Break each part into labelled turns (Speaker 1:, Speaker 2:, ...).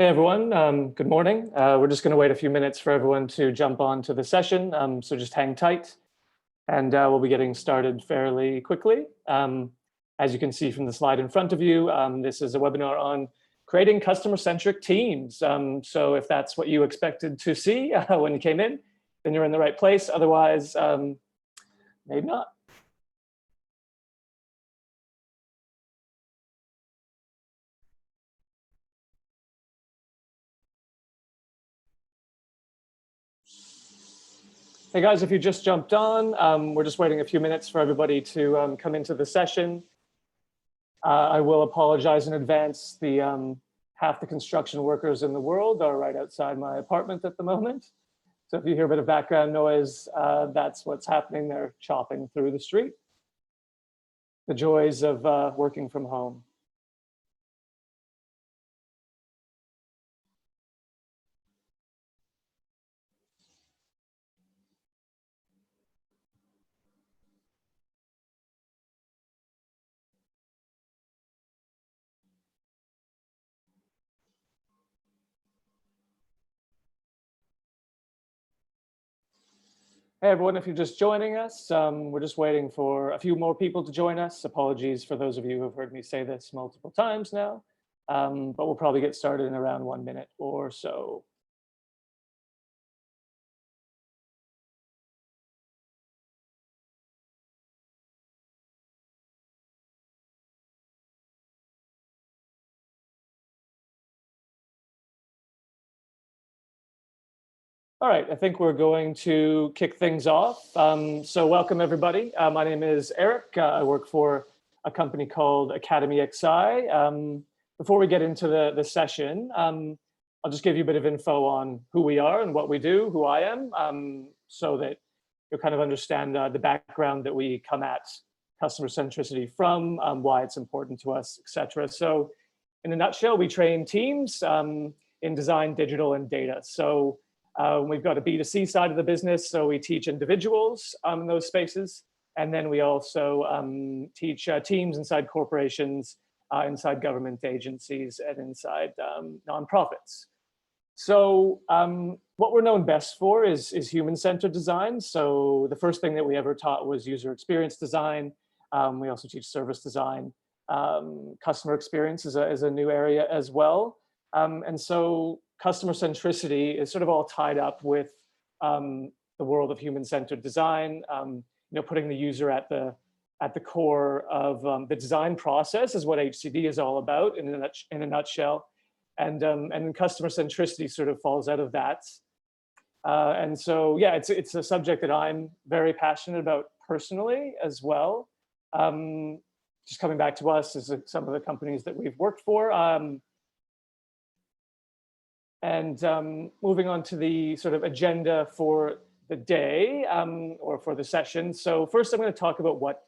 Speaker 1: Hey everyone, good morning. We're just going to wait a few minutes for everyone to jump on to the session, so just hang tight and we'll be getting started fairly quickly. As you can see from the slide in front of you, this is a webinar on creating customer-centric teams. So if that's what you expected to see when you came in, then you're in the right place. Otherwise, maybe not. Hey guys, if you just jumped on, we're just waiting a few minutes for everybody to come into the session. I will apologize in advance. Half the construction workers in the world are right outside my apartment at the moment. So if you hear a bit of background noise, that's what's happening. They're chopping through the street. The joys of working from home. Hey everyone, if you're just joining us, we're just waiting for a few more people to join us. Apologies for those of you who have heard me say this multiple times now, but we'll probably get started in around 1 minute or so. All right, I think we're going to kick things off. So welcome everybody. My name is Eric. I work for a company called Academy XI. Before we get into the session, I'll just give you a bit of info on who we are and what we do, who I am, so that you'll kind of understand the background that we come at customer centricity from, why it's important to us, etc. So in a nutshell, we train teams in design, digital, and data. So we've got a B2C side of the business, so we teach individuals in those spaces. And then we also teach teams inside corporations, inside government agencies, and inside nonprofits. So what we're known best for is human-centered design. So the first thing that we ever taught was user experience design. We also teach service design. Customer experience is a new area as well. And so customer centricity is sort of all tied up with the world of human-centered design. Putting the user at the core of the design process is what HCD is all about in a nutshell, and customer centricity sort of falls out of that. And so yeah, it's a subject that I'm very passionate about personally as well. Just coming back to us as some of the companies that we've worked for. And moving on to the sort of agenda for the day or for the session. So first I'm going to talk about what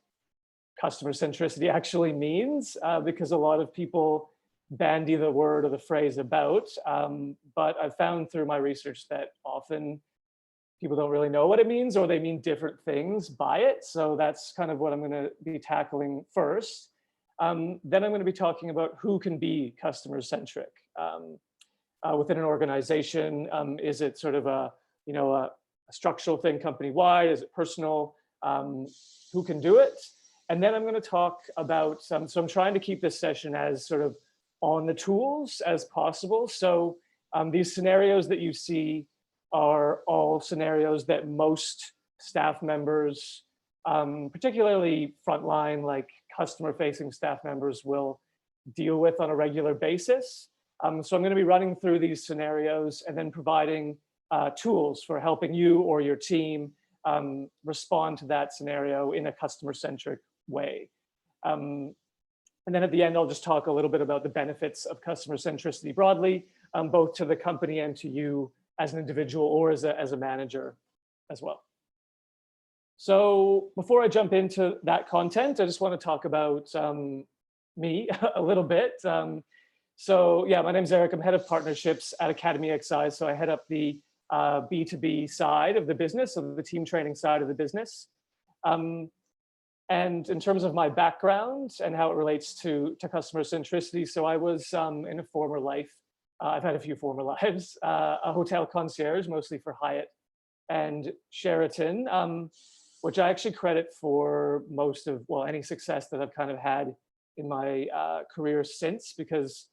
Speaker 1: customer centricity actually means, because a lot of people bandy the word or the phrase about, but I've found through my research that often people don't really know what it means, or they mean different things by it. So that's kind of what I'm going to be tackling first. Then I'm going to be talking about who can be customer centric. Within an organization, is it sort of a structural thing company-wide? Is it personal? Who can do it? And then I'm going to talk about so I'm trying to keep this session as sort of on the tools as possible. So these scenarios that you see are all scenarios that most staff members, particularly frontline, like customer-facing staff members, will deal with on a regular basis. So I'm going to be running through these scenarios and then providing tools for helping you or your team respond to that scenario in a customer-centric way. And then at the end, I'll just talk a little bit about the benefits of customer centricity broadly, both to the company and to you as an individual or as a manager as well. So before I jump into that content, I just want to talk about me a little bit. So yeah, my name's Eric. I'm head of partnerships at Academy XI. So I head up the B2B side of the business, so the team training side of the business. And in terms of my background and how it relates to customer centricity, so I was in a former life I've had a few former lives, a hotel concierge, mostly for Hyatt and Sheraton, which I actually credit for most of, well, any success that I've kind of had in my career since, because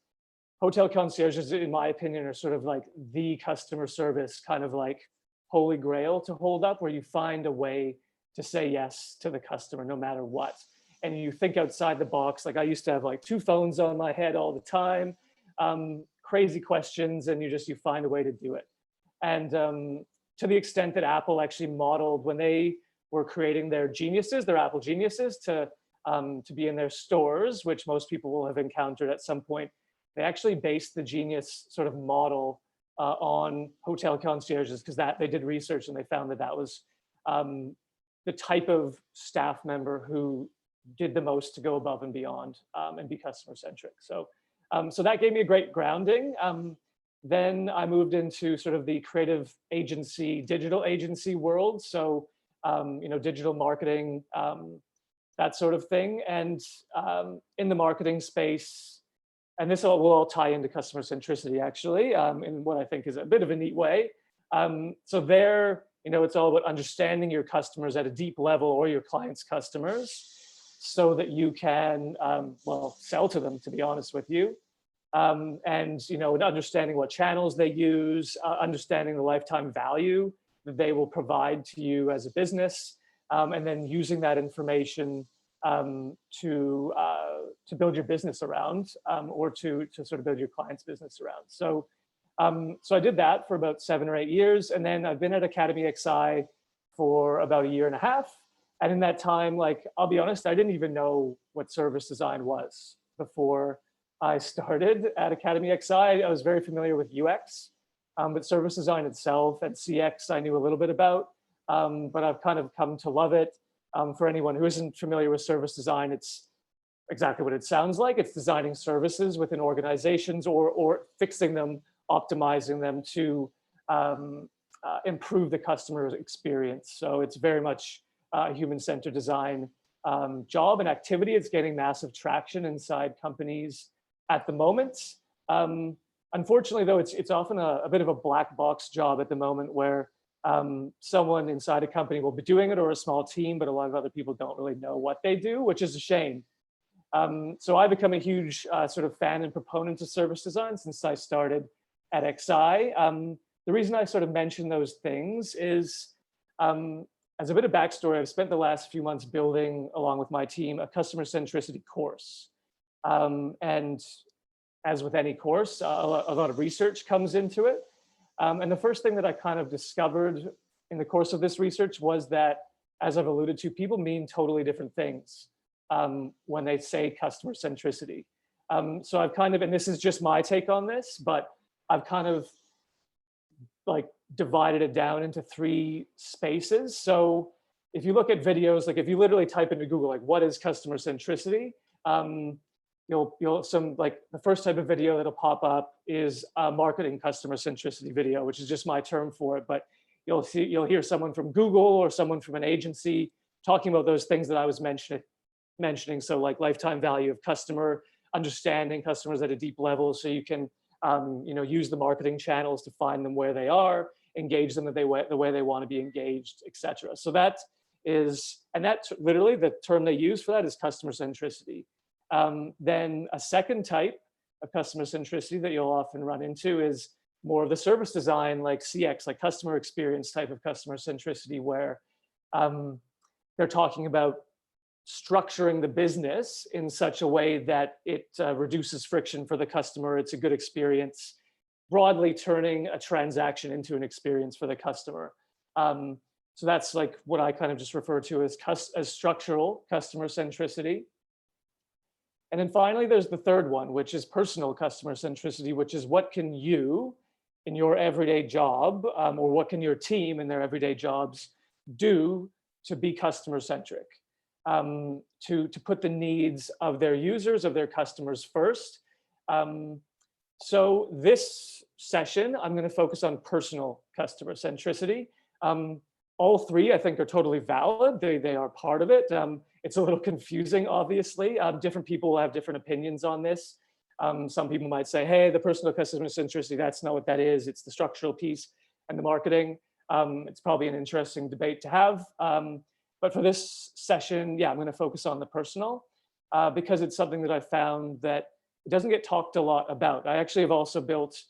Speaker 1: hotel concierges, in my opinion, are sort of like the customer service kind of like holy grail to hold up, where you find a way to say yes to the customer no matter what. And you think outside the box. Like I used to have like 2 phones on my head all the time, crazy questions, and you find a way to do it. And to the extent that Apple actually modeled when they were creating their Geniuses, their Apple Geniuses, to be in their stores, which most people will have encountered at some point. They actually based the Genius sort of model on hotel concierges, because that they did research and they found that that was the type of staff member who did the most to go above and beyond and be customer centric. So, so that gave me a great grounding. Then I moved into sort of the creative agency, digital agency world. So, you know, digital marketing, that sort of thing. And in the marketing space, and this will all tie into customer centricity actually, in what I think is a bit of a neat way. So there, you know, it's all about understanding your customers at a deep level, or your clients' customers, so that you can, well, sell to them, to be honest with you. And, you know, understanding what channels they use, understanding the lifetime value that they will provide to you as a business, and then using that information to build your business around, or to sort of build your client's business around. So, so I did that for about 7 or 8 years, and then I've been at Academy XI for about 1.5 years. And in that time, like, I'll be honest, I didn't even know what service design was before I started at Academy XI. I was very familiar with UX, but service design itself and CX I knew a little bit about, but I've kind of come to love it. For anyone who isn't familiar with service design, it's exactly what it sounds like. It's designing services within organizations, or fixing them, optimizing them to improve the customer experience. So it's very much a human-centered design job and activity. It's getting massive traction inside companies at the moment. Unfortunately, though, it's often a bit of a black box job at the moment, where someone inside a company will be doing it, or a small team, but a lot of other people don't really know what they do, which is a shame. So I've become a huge sort of fan and proponent of service design since I started at XI. The reason I sort of mention those things is, as a bit of backstory, I've spent the last few months building, along with my team, a customer centricity course. And as with any course, a lot of research comes into it. And the first thing that I kind of discovered in the course of this research was that, as I've alluded to, people mean totally different things when they say customer centricity. So I've kind of, and this is just my take on this, but I've kind of like divided it down into 3 spaces. So if you look at videos, like if you literally type into Google, like, what is customer centricity? You'll some, like, the first type of video that'll pop up is a marketing customer centricity video, which is just my term for it. But you'll hear someone from Google or someone from an agency talking about those things that I was mentioning. So like lifetime value of customer, understanding customers at a deep level, so you can you know, use the marketing channels to find them where they are, engage them the way they want to be engaged, etc. So that is, and that's literally the term they use for that is customer centricity. Then a second type of customer centricity that you'll often run into is more of the service design, like CX, like customer experience type of customer centricity, where they're talking about structuring the business in such a way that it reduces friction for the customer. It's a good experience, broadly turning a transaction into an experience for the customer. So that's like what I kind of just refer to as structural customer centricity. And then finally, there's the third one, which is personal customer centricity, which is what can you in your everyday job, or what can your team in their everyday jobs do to be customer centric, to put the needs of their users, of their customers first. So this session, I'm going to focus on personal customer centricity. All 3, I think, are totally valid. They are part of it. It's a little confusing, obviously. Different people will have different opinions on this. Some people might say, hey, the personal customer centricity, that's not what that is. It's the structural piece and the marketing. It's probably an interesting debate to have. But for this session, yeah, I'm going to focus on the personal because it's something that I found that it doesn't get talked a lot about. I actually have also built,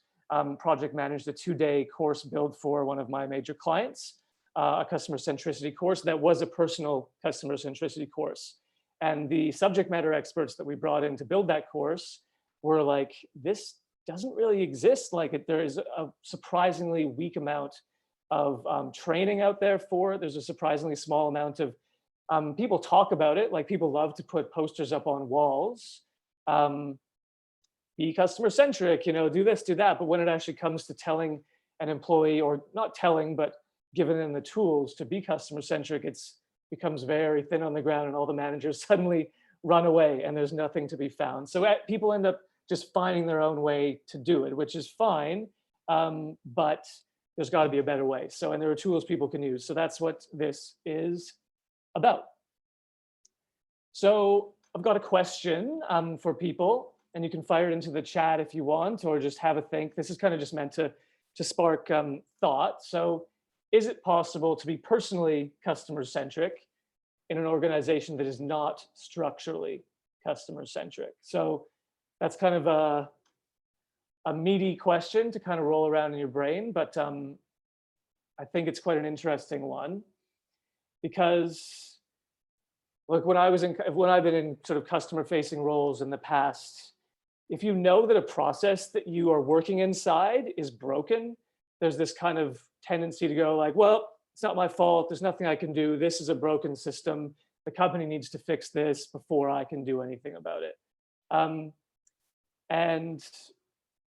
Speaker 1: project managed a 2-day course build for one of my major clients, a customer centricity course that was a personal customer centricity course. And the subject matter experts that we brought in to build that course were like, this doesn't really exist. Like there is a surprisingly weak amount of training out there for it. There's a surprisingly small amount of people talk about it. Like people love to put posters up on walls. Be customer centric, do this, do that. But when it actually comes to telling an employee, or not telling, but giving them the tools to be customer centric, it's becomes very thin on the ground, and all the managers suddenly run away and there's nothing to be found. So people end up just finding their own way to do it, which is fine. But there's got to be a better way. So, and there are tools people can use. So that's what this is about. So I've got a question for people, and you can fire it into the chat if you want, or just have a think. This is kind of just meant to spark thought. So is it possible to be personally customer centric in an organization that is not structurally customer centric? So that's kind of a meaty question to kind of roll around in your brain, but I think it's quite an interesting one, because look, when I've been in sort of customer facing roles in the past, if you know that a process that you are working inside is broken, there's this kind of tendency to go like, well, it's not my fault. There's nothing I can do. This is a broken system. The company needs to fix this before I can do anything about it. And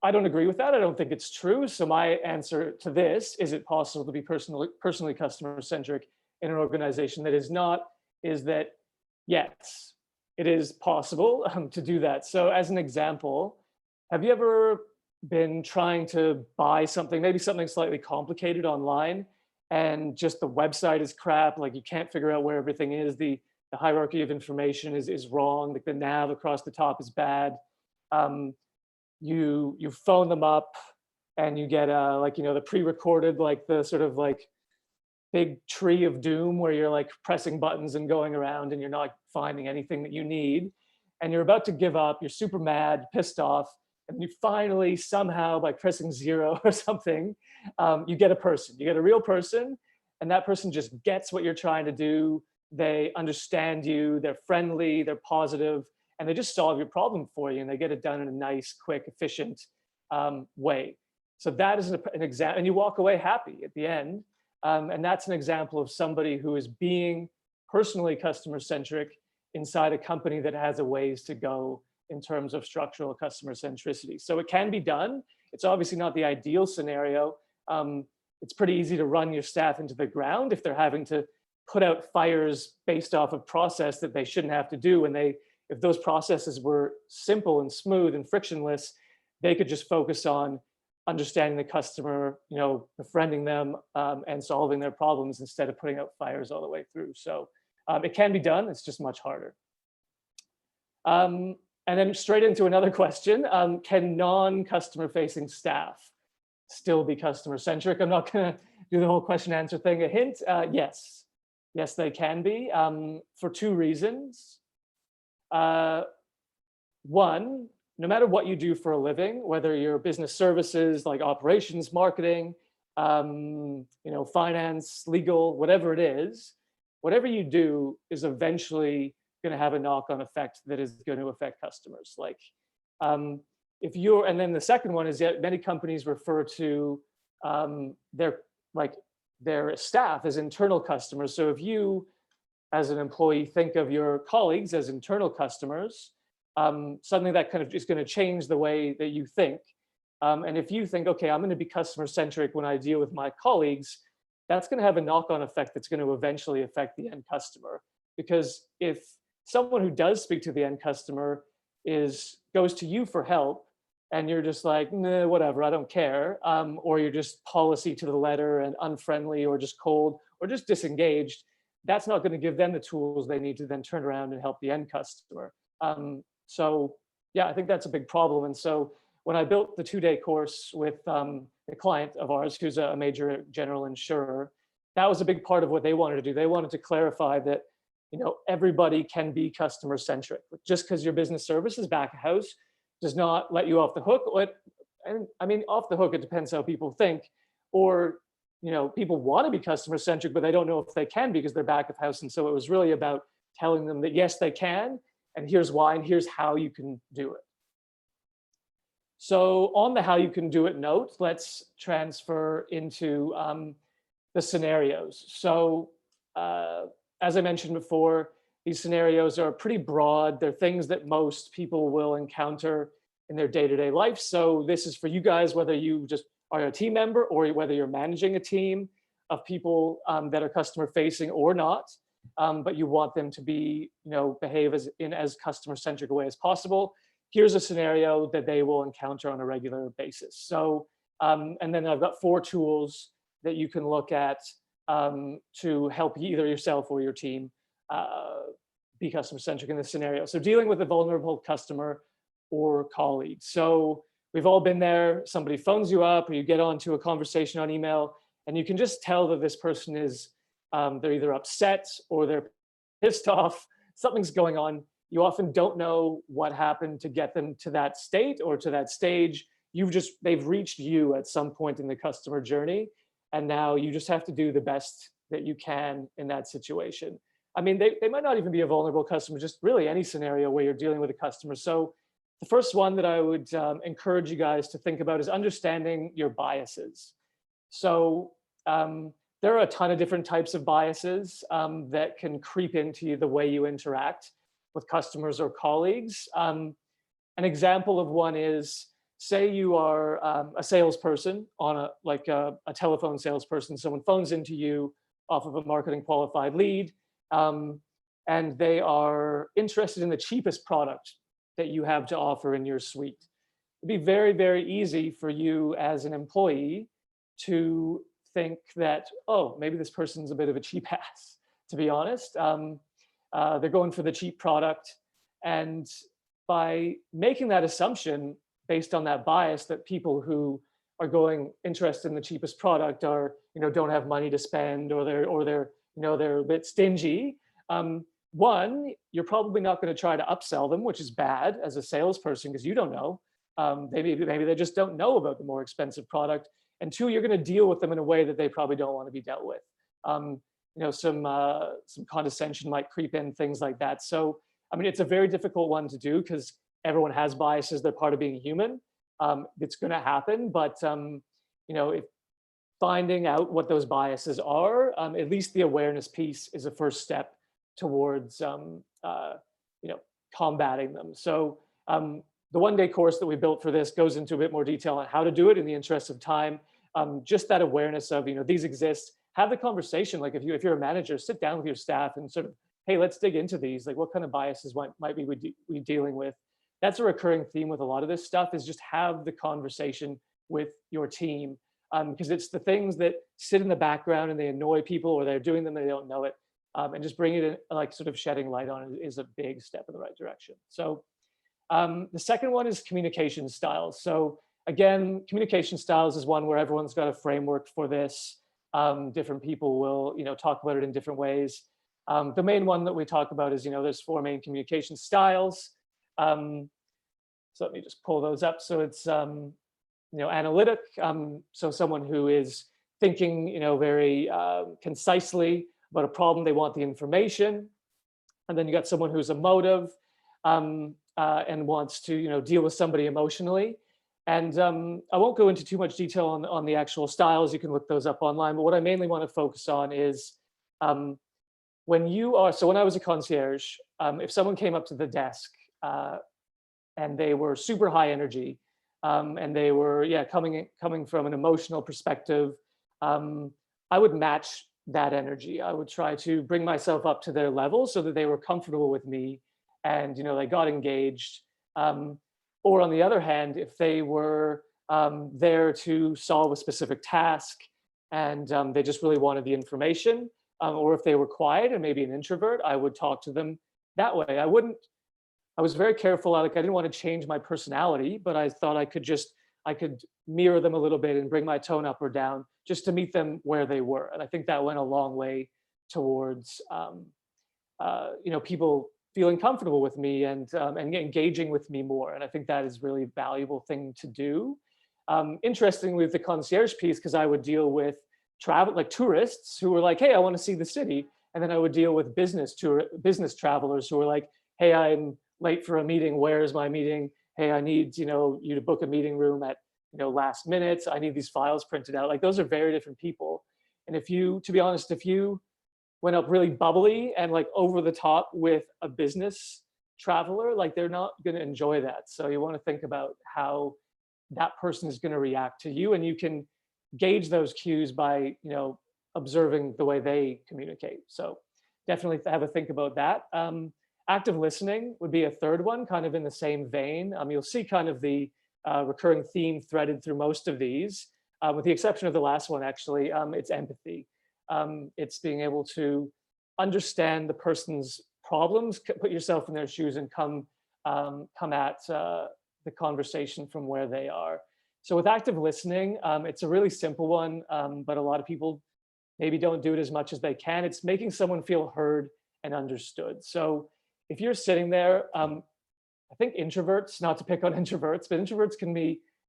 Speaker 1: I don't agree with that. I don't think it's true. So my answer to this, is it possible to be personally customer centric in an organization that is not, is that yes, it is possible to do that. So as an example, have you ever been trying to buy something, maybe something slightly complicated online, and just the website is crap, like you can't figure out where everything is, the hierarchy of information is wrong, like the nav across the top is bad. You phone them up and you get the pre-recorded, like the sort of like big tree of doom where you're like pressing buttons and going around and you're not finding anything that you need, and you're about to give up, you're super mad, pissed off, and you finally somehow, by pressing 0 or something, you get a real person, and that person just gets what you're trying to do. They understand you, they're friendly, they're positive, and they just solve your problem for you, and they get it done in a nice, quick, efficient way. So that is an example, and you walk away happy at the end. And that's an example of somebody who is being personally customer centric inside a company that has a ways to go in terms of structural customer centricity. So it can be done. It's obviously not the ideal scenario. It's pretty easy to run your staff into the ground if they're having to put out fires based off of process that they shouldn't have to do. And if those processes were simple and smooth and frictionless, they could just focus on understanding the customer, befriending them, and solving their problems instead of putting out fires all the way through. So it can be done. It's just much harder. And then straight into another question: can non-customer facing staff still be customer centric? I'm not going to do the whole question answer thing. A hint: yes, they can be, for 2 reasons. One, no matter what you do for a living, whether you're business services like operations, marketing, finance, legal, whatever it is, whatever you do is eventually going to have a knock-on effect that is going to affect customers. Like and then the second one is that many companies refer to their staff as internal customers. So if you, as an employee, think of your colleagues as internal customers, suddenly that kind of is going to change the way that you think. And if you think, okay, I'm going to be customer centric when I deal with my colleagues, that's going to have a knock-on effect that's going to eventually affect the end customer. Because if someone who does speak to the end customer goes to you for help, and you're just like, nah, whatever, I don't care, or you're just policy to the letter and unfriendly, or just cold, or just disengaged, that's not going to give them the tools they need to then turn around and help the end customer. So Yeah, I think that's a big problem. And so when I built the 2-day course with a client of ours who's a major general insurer, that was a big part of what they wanted to do. They wanted to clarify that, everybody can be customer centric. Just because your business service is back of house does not let you off the hook. And I mean, off the hook, it depends how people think. Or, people want to be customer centric, but they don't know if they can because they're back of house. And so it was really about telling them that yes, they can, and here's why, and here's how you can do it. So on the how you can do it note, let's transfer into the scenarios. So as I mentioned before, these scenarios are pretty broad. They're things that most people will encounter in their day-to-day life. So this is for you guys, whether you just are a team member or whether you're managing a team of people that are customer facing or not. But you want them to be, behave in as customer centric a way as possible. Here's a scenario that they will encounter on a regular basis. So, and then I've got 4 tools that you can look at to help either yourself or your team be customer centric in this scenario. So dealing with a vulnerable customer or colleague. So we've all been there. Somebody phones you up or you get onto a conversation on email and you can just tell that this person is they're either upset or they're pissed off, something's going on. You often don't know what happened to get them to that state or to that stage. They've reached you at some point in the customer journey. And now you just have to do the best that you can in that situation. I mean, they might not even be a vulnerable customer, just really any scenario where you're dealing with a customer. So the first one that I would encourage you guys to think about is understanding your biases. So there are a ton of different types of biases that can creep into the way you interact with customers or colleagues. An example of one is, say you are a salesperson on a telephone salesperson. Someone phones into you off of a marketing qualified lead, and they are interested in the cheapest product that you have to offer in your suite. It'd be very, very easy for you as an employee to think that, oh, maybe this person's a bit of a cheap ass, to be honest. They're going for the cheap product. And by making that assumption based on that bias that people who are interested in the cheapest product are, don't have money to spend or they're a bit stingy. One, you're probably not going to try to upsell them, which is bad as a salesperson because you don't know. Maybe they just don't know about the more expensive product. And 2, you're going to deal with them in a way that they probably don't want to be dealt with. Some condescension might creep in, things like that. So, I mean, it's a very difficult one to do because everyone has biases. They're part of being human. It's going to happen, but if finding out what those biases are, at least the awareness piece is a first step towards combating them. So the 1-day course that we built for this goes into a bit more detail on how to do it in the interest of time. Just that awareness of, these exist. Have the conversation. Like if you're a manager, sit down with your staff and sort of, hey, let's dig into these. Like what kind of biases might we dealing with? That's a recurring theme with a lot of this stuff, is just have the conversation with your team. Because it's the things that sit in the background and they annoy people or they're doing them and they don't know it. And just bringing it in, like sort of shedding light on it is a big step in the right direction. So the second one is communication styles. So again, communication styles is one where everyone's got a framework for this. Different people will, talk about it in different ways. The main one that we talk about is, there's 4 main communication styles. So let me just pull those up. So it's, analytic. So someone who is thinking, very concisely about a problem. They want the information. And then you got someone who's emotive and wants to, deal with somebody emotionally. And I won't go into too much detail on the actual styles. You can look those up online. But what I mainly want to focus on is when I was a concierge, if someone came up to the desk and they were super high energy and they were, coming from an emotional perspective, I would match that energy. I would try to bring myself up to their level so that they were comfortable with me and, they got engaged. Or on the other hand, if they were there to solve a specific task and they just really wanted the information, or if they were quiet and maybe an introvert, I would talk to them that way. I wouldn't I was very careful. I didn't want to change my personality, but I thought I could mirror them a little bit and bring my tone up or down just to meet them where they were. And I think that went a long way towards, people feeling comfortable with me and engaging with me more. And I think that is really a valuable thing to do. Interestingly, with the concierge piece, because I would deal with tourists who were like, "Hey, I want to see the city," and then I would deal with business travelers who were like, "Hey, I'm late for a meeting. Where is my meeting? Hey, I need you to book a meeting room at last minute. I need these files printed out." Like those are very different people. And to be honest, if you went up really bubbly and like over the top with a business traveler, like they're not going to enjoy that. So you want to think about how that person is going to react to you, and you can gauge those cues by observing the way they communicate. So definitely have a think about that. Active listening would be a third one, kind of in the same vein. You'll see kind of the recurring theme threaded through most of these, with the exception of the last one, actually. It's empathy. It's being able to understand the person's problems, put yourself in their shoes, and come at the conversation from where they are. So with active listening, it's a really simple one, but a lot of people maybe don't do it as much as they can. It's making someone feel heard and understood. So if you're sitting there, I think introverts, not to pick on introverts, but introverts can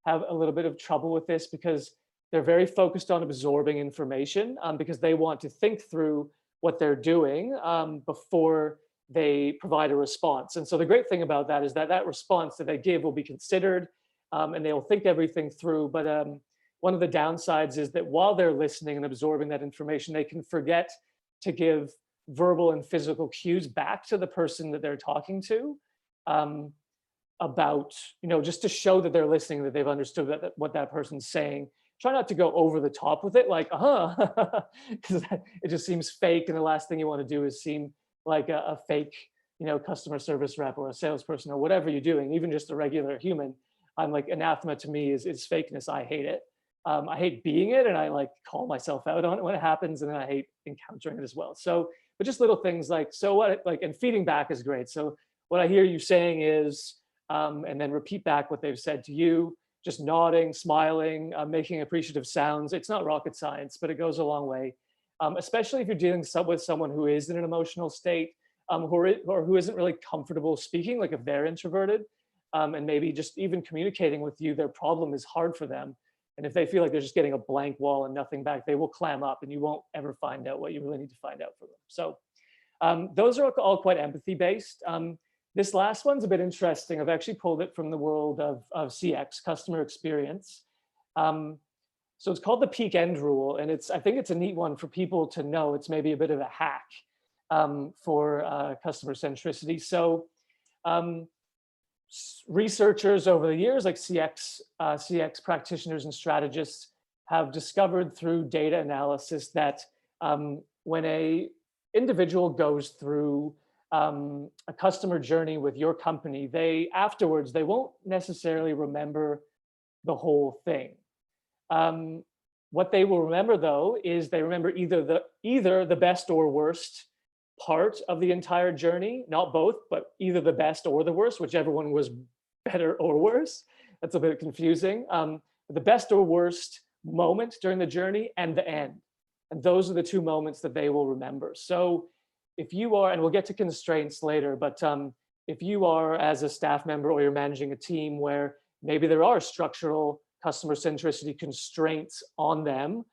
Speaker 1: have a little bit of trouble with this because they're very focused on absorbing information, because they want to think through what they're doing before they provide a response. And so the great thing about that is that response that they give will be considered, and they'll think everything through. But one of the downsides is that while they're listening and absorbing that information, they can forget to give verbal and physical cues back to the person that they're talking to, about, just to show that they're listening, that they've understood what that person's saying. Try not to go over the top with it, like, because it just seems fake. And the last thing you want to do is seem like a fake, customer service rep or a salesperson or whatever you're doing, even just a regular human. I'm like, anathema to me is fakeness. I hate it. I hate being it, and I like call myself out on it when it happens, and then I hate encountering it as well. So, but just little things like, so what, like, and feeding back is great. So what I hear you saying is, and then repeat back what they've said to you, just nodding, smiling, making appreciative sounds. It's not rocket science, but it goes a long way, especially if you're dealing with someone who is in an emotional state, or who isn't really comfortable speaking, like if they're introverted, and maybe just even communicating with you, their problem is hard for them. And if they feel like they're just getting a blank wall and nothing back, they will clam up and you won't ever find out what you really need to find out from them. So those are all quite empathy based. This last one's a bit interesting. I've actually pulled it from the world of CX, customer experience. So it's called the peak end rule, and I think it's a neat one for people to know. It's maybe a bit of a hack for customer centricity. So researchers over the years, like CX practitioners and strategists, have discovered through data analysis that when a individual goes through a customer journey with your company, afterwards they won't necessarily remember the whole thing. What they will remember, though, is they remember either the best or worst part of the entire journey, not both, but either the best or the worst, whichever one was better or worse. That's a bit confusing. The best or worst moment during the journey and the end. And those are the two moments that they will remember. So if you are, and we'll get to constraints later, but if you are, as a staff member, or you're managing a team where maybe there are structural customer centricity constraints on them,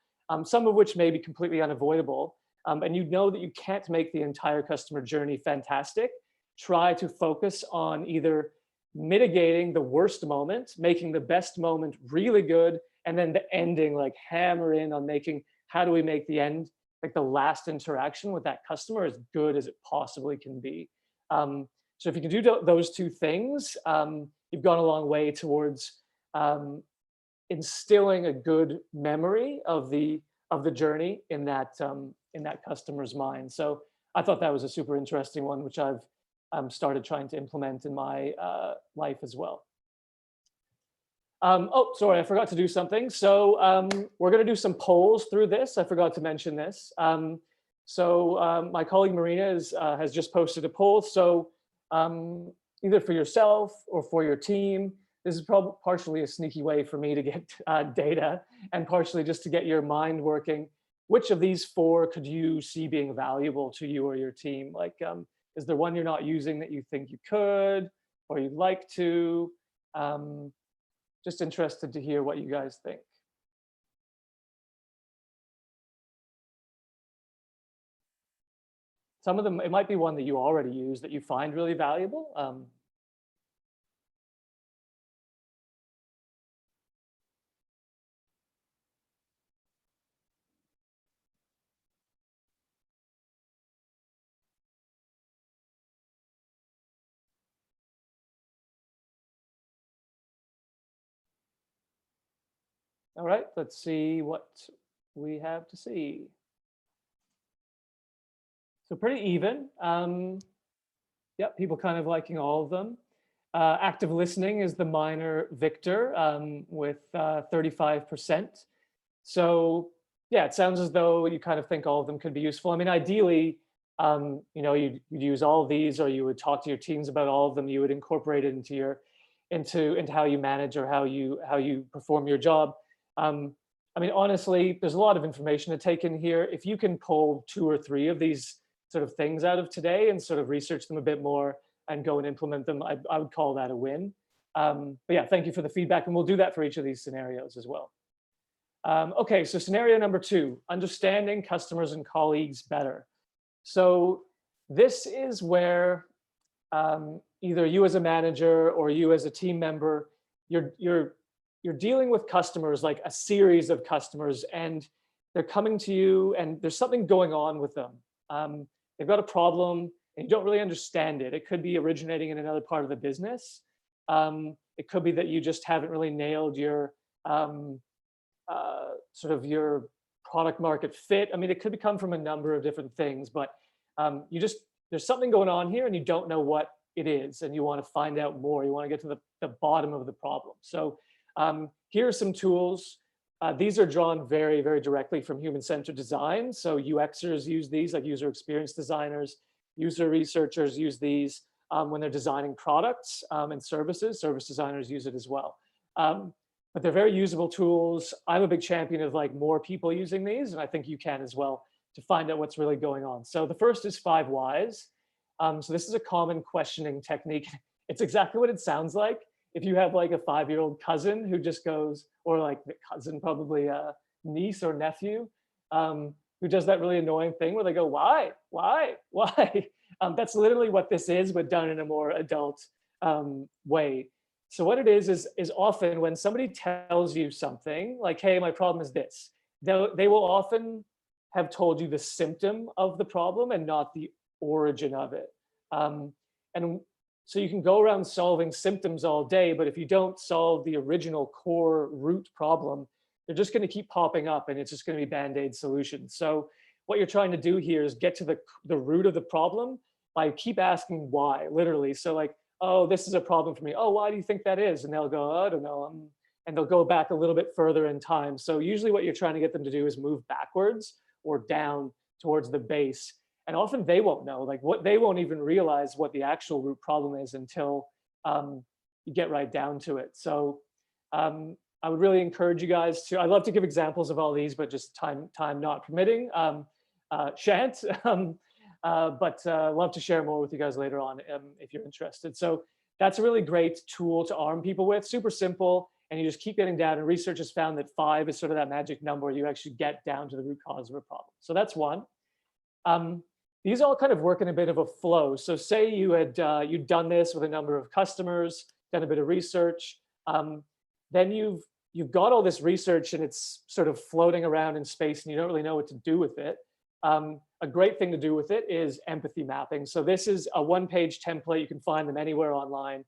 Speaker 1: some of which may be completely unavoidable, and you know that you can't make the entire customer journey fantastic, try to focus on either mitigating the worst moment, making the best moment really good, and then the ending, like hammer in on making, how do we make the end, like the last interaction with that customer, as good as it possibly can be. So if you can do those two things, you've gone a long way towards instilling a good memory of the journey in that customer's mind. So I thought that was a super interesting one, which I've started trying to implement in my life as well. Oh, sorry, I forgot to do something. So we're going to do some polls through this. I forgot to mention this. So my colleague Marina has just posted a poll. So either for yourself or for your team. This is probably partially a sneaky way for me to get data, and partially just to get your mind working. Which of these four could you see being valuable to you or your team? Like, is there one you're not using that you think you could, or you'd like to? Just interested to hear what you guys think. Some of them, it might be one that you already use that you find really valuable. All right, let's see what we have to see. So pretty even. Yeah, people kind of liking all of them. Active listening is the minor victor with 35%. So yeah, it sounds as though you kind of think all of them could be useful. I mean, ideally, you'd use all of these, or you would talk to your teams about all of them. You would incorporate it into your into how you manage or how you perform your job. I mean, honestly, there's a lot of information to take in here. If you can pull 2 or 3 of these sort of things out of today and sort of research them a bit more and go and implement them, I would call that a win. But yeah, thank you for the feedback, and we'll do that for each of these scenarios as well. Okay, so scenario number 2, understanding customers and colleagues better. So this is where either you as a manager or you as a team member, you're dealing with customers, like a series of customers, and they're coming to you and there's something going on with them. They've got a problem and you don't really understand it. It could be originating in another part of the business. It could be that you just haven't really nailed your sort of your product market fit. I mean, it could come from a number of different things, but there's something going on here and you don't know what it is, and you want to find out more. You want to get to the bottom of the problem. So here are some tools. These are drawn very, very directly from human-centered design. So UXers use these, like user experience designers, user researchers use these when they're designing products and services. Service designers use it as well. But they're very usable tools. I'm a big champion of like more people using these, and I think you can as well, to find out what's really going on. So the first is 5 whys. So this is a common questioning technique. It's exactly what it sounds like. If you have like a 5-year-old cousin who just goes, or like the cousin, probably a niece or nephew, who does that really annoying thing where they go, why? That's literally what this is, but done in a more adult way. So what it is often when somebody tells you something like, hey, my problem is this, they will often have told you the symptom of the problem and not the origin of it. And so you can go around solving symptoms all day, but if you don't solve the original core root problem, they're just going to keep popping up and it's just going to be Band-Aid solutions. So what you're trying to do here is get to the root of the problem by keep asking why, literally. So like, oh, this is a problem for me. Oh, why do you think that is? And they'll go, oh, I don't know. And they'll go back a little bit further in time. So usually what you're trying to get them to do is move backwards or down towards the base. And often they won't know, like they won't even realize what the actual root problem is until you get right down to it. So I would really encourage you guys to, I'd love to give examples of all these, but just time not permitting, shan't. But love to share more with you guys later on if you're interested. So that's a really great tool to arm people with, super simple, and you just keep getting down, and research has found that 5 is sort of that magic number where you actually get down to the root cause of a problem. So that's one. These all kind of work in a bit of a flow. So say you had you'd done this with a number of customers, done a bit of research, then you've got all this research and it's sort of floating around in space and you don't really know what to do with it. A great thing to do with it is empathy mapping. So this is a 1-page template. You can find them anywhere online.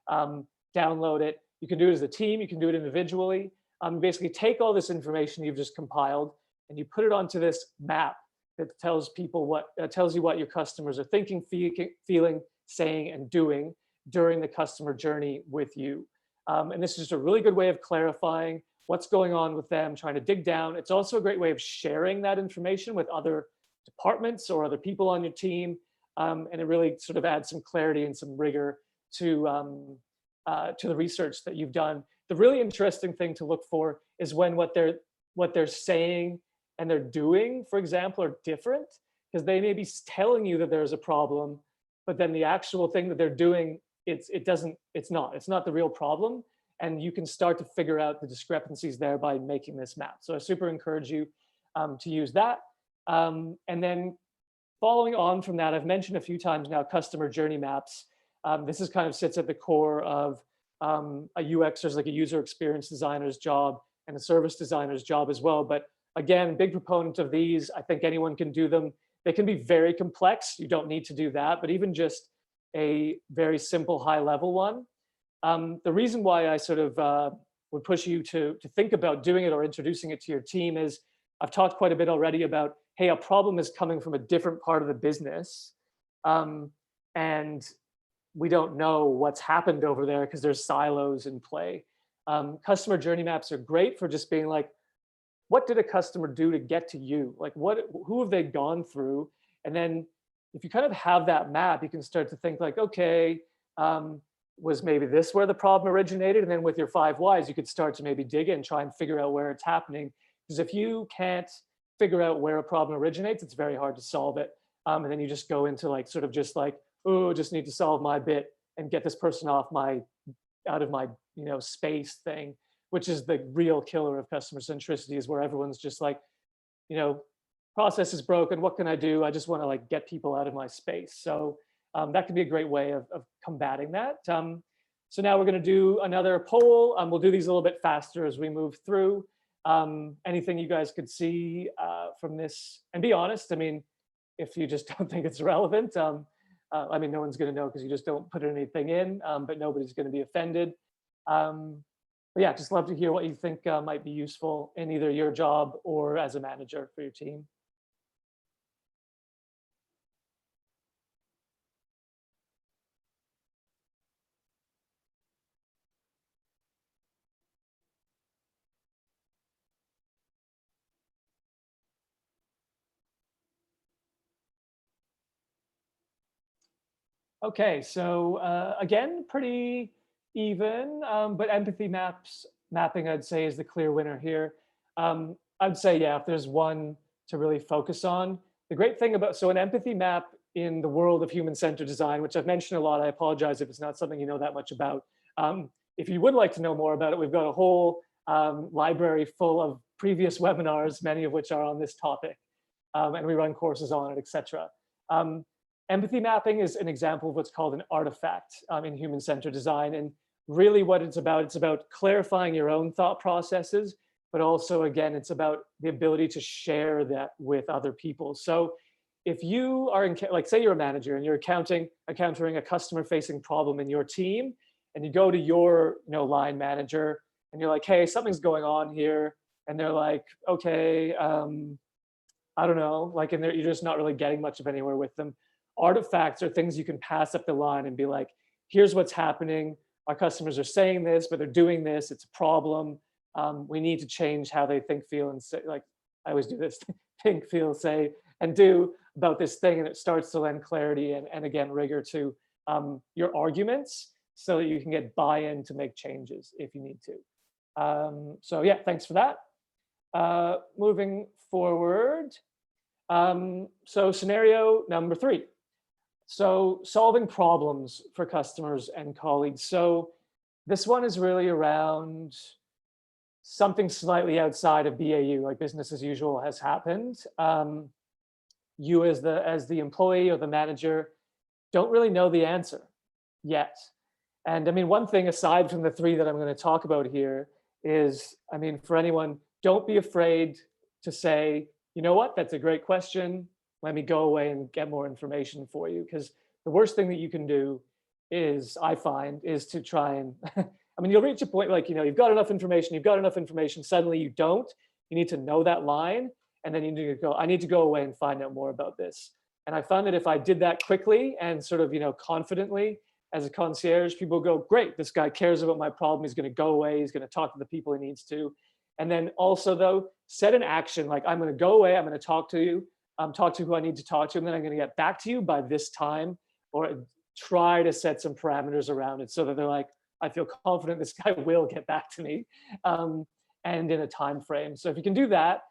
Speaker 1: Download it. You can do it as a team. You can do it individually. Basically take all this information you've just compiled and you put it onto this map that tells people tells you what your customers are thinking, feeling, saying, and doing during the customer journey with you. And this is just a really good way of clarifying what's going on with them, trying to dig down. It's also a great way of sharing that information with other departments or other people on your team. And it really sort of adds some clarity and some rigor to the research that you've done. The really interesting thing to look for is when what they're saying and they're doing, for example, are different, because they may be telling you that there's a problem, but then the actual thing that they're doing, it's not the real problem. And you can start to figure out the discrepancies there by making this map. So I super encourage you to use that. And then following on from that, I've mentioned a few times now customer journey maps. This is kind of sits at the core of a UXer's, like a user experience designer's job, and a service designer's job as well. But again, big proponent of these. I think anyone can do them. They can be very complex. You don't need to do that, but even just a very simple high level one. The reason why I sort of would push you to think about doing it or introducing it to your team is I've talked quite a bit already about, hey, a problem is coming from a different part of the business. And we don't know what's happened over there because there's silos in play. Customer journey maps are great for just being like, what did a customer do to get to you? Like who have they gone through? And then if you kind of have that map, you can start to think like, okay, was maybe this where the problem originated? And then with your 5 whys, you could start to maybe dig in, try and figure out where it's happening. Because if you can't figure out where a problem originates, it's very hard to solve it. And then you just go into like, sort of just like, oh, just need to solve my bit and get this person out of my space thing, which is the real killer of customer centricity, is where everyone's just like, process is broken. What can I do? I just want to like get people out of my space. So that could be a great way of combating that. So now we're going to do another poll. We'll do these a little bit faster as we move through. Anything you guys could see from this, and be honest. I mean, if you just don't think it's relevant, I mean, no one's going to know because you just don't put anything in, but nobody's going to be offended. But yeah, just love to hear what you think might be useful in either your job or as a manager for your team. Okay, so again, pretty even, but empathy mapping, I'd say, is the clear winner here. I'd say, yeah, if there's one to really focus on, the great thing about, so an empathy map in the world of human-centered design, which I've mentioned a lot, I apologize if it's not something you know that much about. If you would like to know more about it, we've got a whole library full of previous webinars, many of which are on this topic, and we run courses on it, etc. Empathy mapping is an example of what's called an artifact in human-centered design. And really what it's about clarifying your own thought processes, but also, again, it's about the ability to share that with other people. So if you are, like say you're a manager and you're encountering a customer-facing problem in your team, and you go to your line manager and you're like, hey, something's going on here. And they're like, okay, I don't know, like, and you're just not really getting much of anywhere with them. Artifacts are things you can pass up the line and be like, here's what's happening. Our customers are saying this, but they're doing this. It's a problem. We need to change how they think, feel, and say, like I always do this, think, feel, say, and do about this thing. And it starts to lend clarity and again, rigor to your arguments so that you can get buy-in to make changes if you need to. So yeah, thanks for that. Moving forward. So scenario number 3. So solving problems for customers and colleagues. So this one is really around something slightly outside of BAU, like business as usual has happened. You as the employee or the manager don't really know the answer yet. And I mean, one thing aside from the 3 that I'm going to talk about here is, I mean, for anyone, don't be afraid to say, you know what, that's a great question. Let me go away and get more information for you. Because the worst thing that you can do is, I find, is to try and, I mean, you'll reach a point like, you've got enough information, suddenly you don't. You need to know that line. And then you need to go, I need to go away and find out more about this. And I found that if I did that quickly and sort of, confidently as a concierge, people go, great, this guy cares about my problem. He's going to go away. He's going to talk to the people he needs to. And then also though, set an action, like I'm going to go away, I'm going to talk to you, talk to who I need to talk to, and then I'm going to get back to you by this time, or try to set some parameters around it so that they're like, I feel confident this guy will get back to me, and in a time frame. So if you can do that,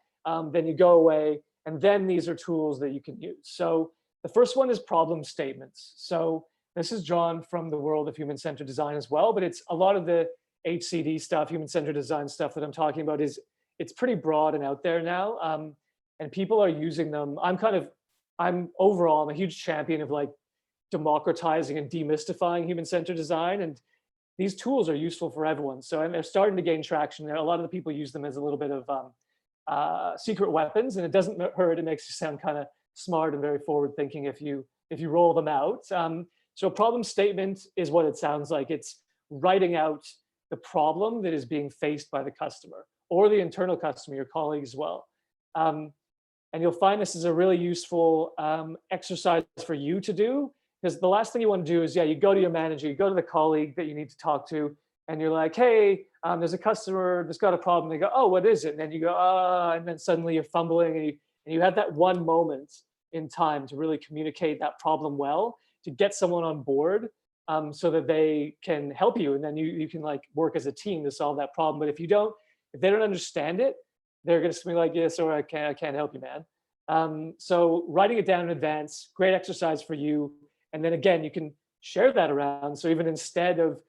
Speaker 1: then you go away, and then these are tools that you can use. So the first one is problem statements. So this is drawn from the world of human-centered design as well, but it's a lot of the HCD stuff, human-centered design stuff that I'm talking about it's pretty broad and out there now, and people are using them. I'm overall, I'm a huge champion of like democratizing and demystifying human-centered design, and these tools are useful for everyone. So, and they're starting to gain traction. A lot of the people use them as a little bit of secret weapons, and it doesn't hurt. It makes you sound kind of smart and very forward-thinking if you roll them out. So a problem statement is what it sounds like. It's writing out the problem that is being faced by the customer or the internal customer, your colleague as well. And you'll find this is a really useful exercise for you to do, because the last thing you want to do is, you go to your manager, you go to the colleague that you need to talk to, and you're like, hey, there's a customer that's got a problem. They go, oh, what is it? And then you go, and then suddenly you're fumbling, and you have that one moment in time to really communicate that problem well, to get someone on board, so that they can help you, and then you can like work as a team to solve that problem. But if they don't understand it, they're going to be like, yeah, sorry, I can't help you, man. So writing it down in advance, great exercise for you. And then again, you can share that around. So even instead of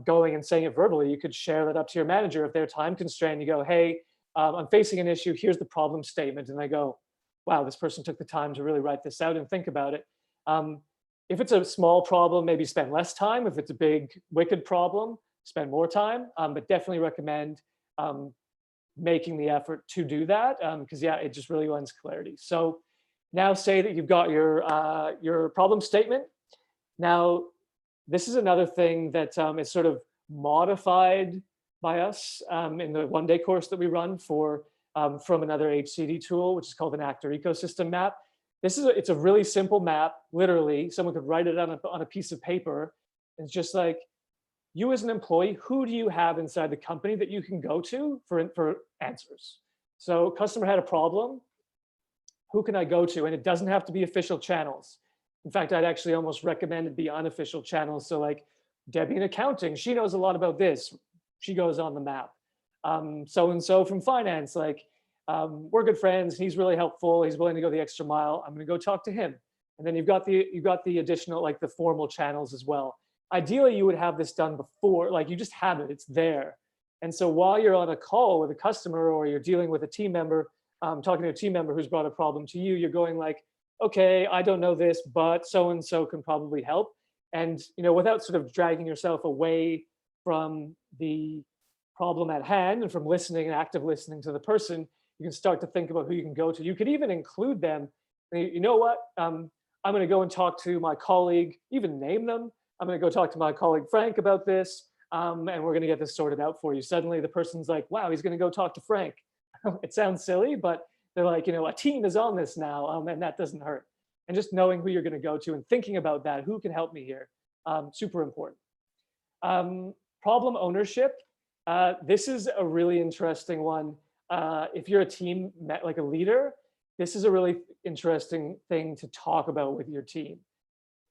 Speaker 1: going and saying it verbally, you could share that up to your manager. If they're time constrained, you go, hey, I'm facing an issue, here's the problem statement. And they go, wow, this person took the time to really write this out and think about it. If it's a small problem, maybe spend less time. If it's a big, wicked problem, spend more time. But definitely recommend making the effort to do that, because it just really lends clarity. So now say that you've got your problem statement. Now, this is another thing that is sort of modified by us in the one-day course that we run from another HCD tool, which is called an actor ecosystem map. It's a really simple map. Literally, someone could write it on a piece of paper. It's just like, you as an employee, who do you have inside the company that you can go to for answers? So customer had a problem. Who can I go to? And it doesn't have to be official channels. In fact, I'd actually almost recommend it be unofficial channels. So like Debbie in accounting, she knows a lot about this. She goes on the map. So-and-so from finance, like we're good friends. He's really helpful. He's willing to go the extra mile. I'm going to go talk to him. And then you've got the additional, like the formal channels as well. Ideally, you would have this done before, like you just have it, it's there. And so while you're on a call with a customer or you're dealing with a team member, talking to a team member who's brought a problem to you, you're going like, okay, I don't know this, but so-and-so can probably help. And, without sort of dragging yourself away from the problem at hand and from listening and active listening to the person, you can start to think about who you can go to. You could even include them. You know what? I'm going to go and talk to my colleague, even name them. I'm going to go talk to my colleague Frank about this, and we're going to get this sorted out for you. Suddenly the person's like, wow, he's going to go talk to Frank. It sounds silly, but they're like, a team is on this now, and that doesn't hurt. And just knowing who you're going to go to and thinking about that, who can help me here, super important. Problem ownership. This is a really interesting one. If you're a team, like a leader, this is a really interesting thing to talk about with your team.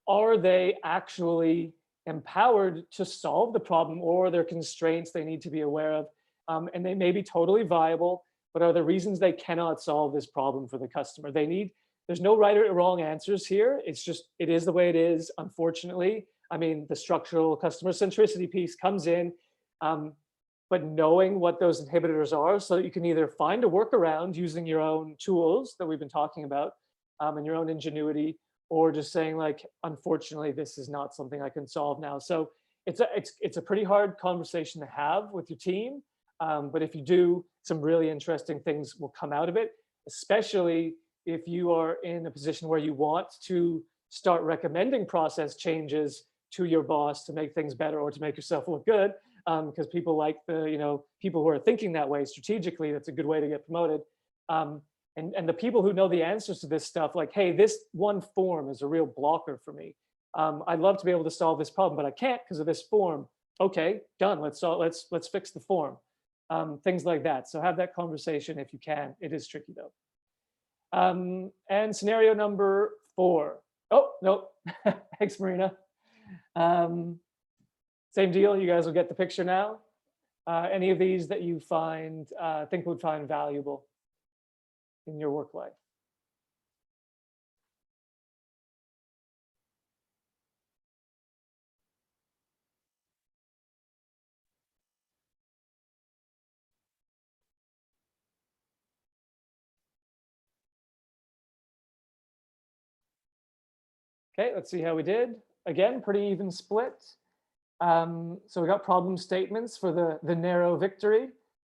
Speaker 1: Are they actually empowered to solve the problem, or are there constraints they need to be aware of? And they may be totally viable, but are there reasons they cannot solve this problem for the customer? There's no right or wrong answers here. It is the way it is, unfortunately. I mean, the structural customer centricity piece comes in, but knowing what those inhibitors are so that you can either find a workaround using your own tools that we've been talking about and your own ingenuity, or just saying like, unfortunately, this is not something I can solve now. So it's a pretty hard conversation to have with your team. But if you do, some really interesting things will come out of it, especially if you are in a position where you want to start recommending process changes to your boss to make things better or to make yourself look good. Because people like people who are thinking that way strategically, that's a good way to get promoted. And the people who know the answers to this stuff, like, hey, this one form is a real blocker for me. I'd love to be able to solve this problem, but I can't because of this form. Okay, done. Let's fix the form. Things like that. So have that conversation if you can. It is tricky though. And scenario number 4. Oh, no. Thanks, Marina. Um, Same deal, you guys will get the picture now. Any of these that you think would find valuable in your work life? Okay, let's see how we did. Again, pretty even split. So we got problem statements for the narrow victory.